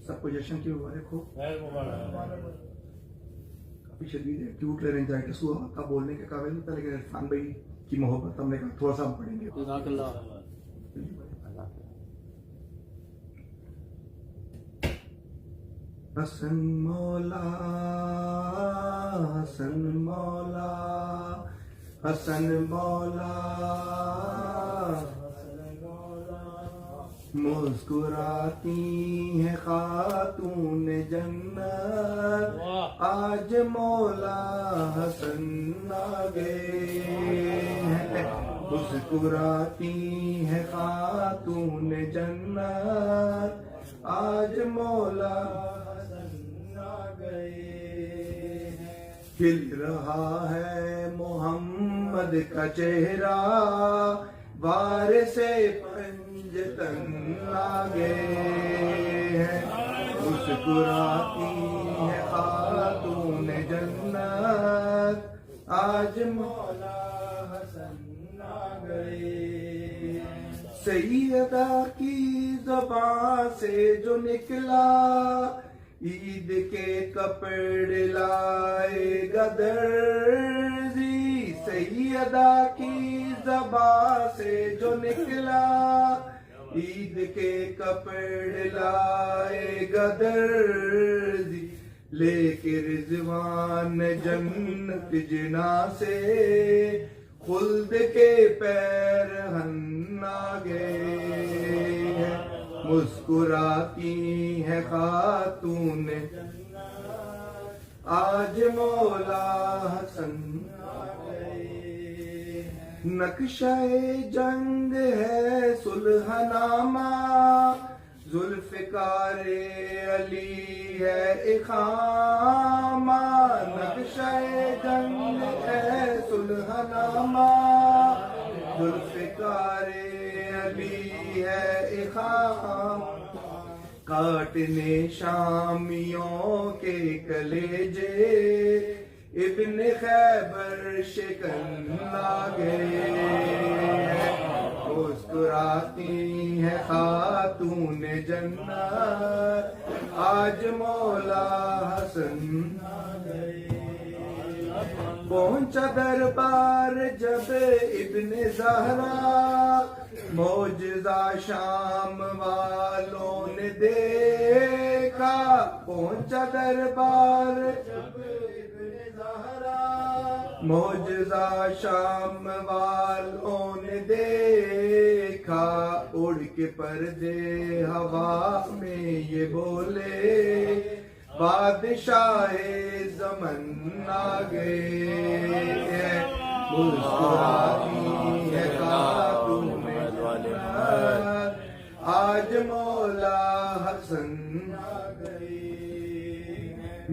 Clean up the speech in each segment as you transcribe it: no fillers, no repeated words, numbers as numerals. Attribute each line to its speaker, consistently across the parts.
Speaker 1: सबको जश्न की मुबारक हो। काफी शदीद एक्यूट लेरेंजाइटिस हुआ था, बोलने के काबिल नहीं था, लेकिन इरफान भाई की मोहब्बत हमने कहा थोड़ा सा हम पढ़ेंगे। हसन मौला हसन मौला हसन मौला मुस्कुराती है खातून जन्नत आज मौला हसन आ गए हैं। मुस्कुराती है खातून जन्नत आज मौला हसन आ गए हैं। खिल रहा है मोहम्मद का चेहरा वार से पंजतन लागे हैं। मुस्कुराती है खातून जन्नत आज मौला हसन आ गए। सैयदा की ज़बान से जो निकला ईद के कपड़े लाएगा दर्जी। सैयदा की ज़बान से जो निकला ईद के कपड़े लाएगा दर्जी। लेके रिजवान जन्नत जिना से खुल्द के पैर हन्ना गए। मुस्कुराती है खातून आज मौला हसन आ गए। नक्शाए जंग है सुलहनामा जुल्फ़िकारे अली है इखामा। नक्शाए जंग है सुलहनामा जुल्फ़िकारे अली है इखाम। काटने शामियों के कलेजे इब्ने खैबर शिकन लागे। मुस्कुराती है खातून जन्नत आज मौला हसन आ गए। पहुंचा दरबार जब इब्ने ज़हरा मौजज़ा शाम वालों ने देखा। पहुंचा दरबार जब इब्ने ज़हरा मौजज़ा शाम वालों ने देखा। उड़ के पर्दे हवा में ये बोले बादशाहे ज़मन आ गए। मुस्कुराती है खातून आज मौला हसन आ गए।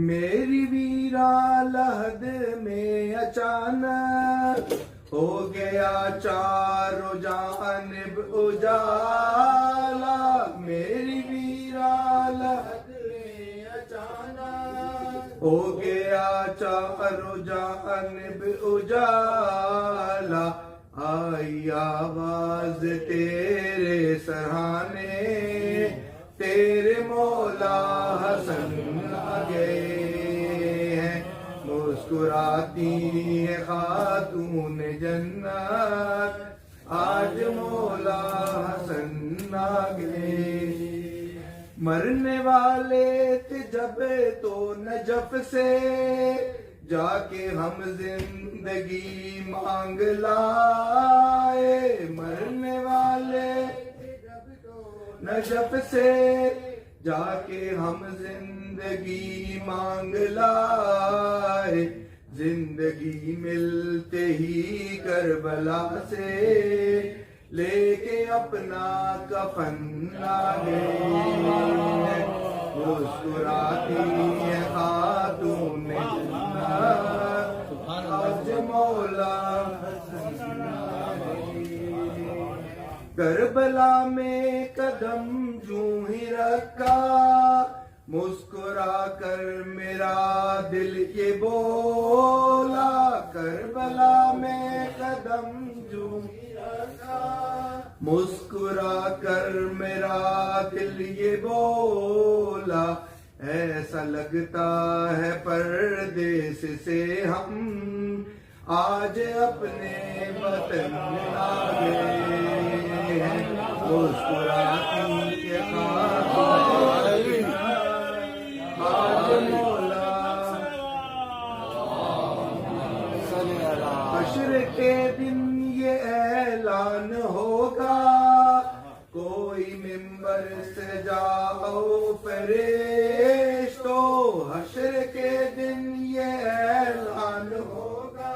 Speaker 1: मेरी वीरा लहद में अचानक हो गया चारों जानिब उजाला। मेरी वीरा लहद में अचानक हो गया चारों जानिब उजाला। आई आवाज तेरे सराहने तेरे मौला हसन आ गए हैं। मुस्कुराती है खातून जन्नत आज मौला हसन आ गए। मरने वाले थे जब तो नजफ से जाके हम जिंदगी मांग लाए। मरने वाले जब तो नजफ से जाके हम जिंदगी मांग लाए। जिंदगी मिलते ही करबला से लेके अपना कफन लाए। मुस्कुराती है खातून आज मौला हसन आ गए। करबला में कदम यूं ही रखा, मुस्कुरा कर मेरा दिल ये बोला, करबला में कदम यूं ही रखा, मुस्कुरा कर मेरा दिल ये बोला, ऐसा लगता है परदेस से हम आज अपने वतन आ गए हैं। मुस्कुराती के खातिर आज मौला हश्र के दिन ये ऐलान होगा, कोई मिंबर से जाओ फरिश्तो, हश्र के दिन ये ऐलान होगा,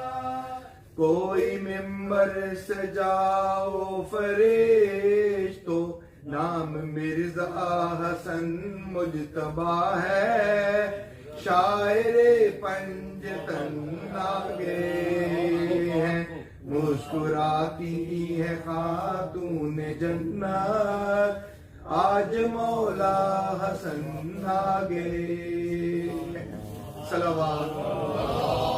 Speaker 1: कोई मिंबर से जाओ फरिश्तो, नाम मिर्जा हसन मुजतबा है, शायरे पंजतन आगे हैं, मुस्कुराती है खातून जन्नत आज मौला हसन आगे। सलावत।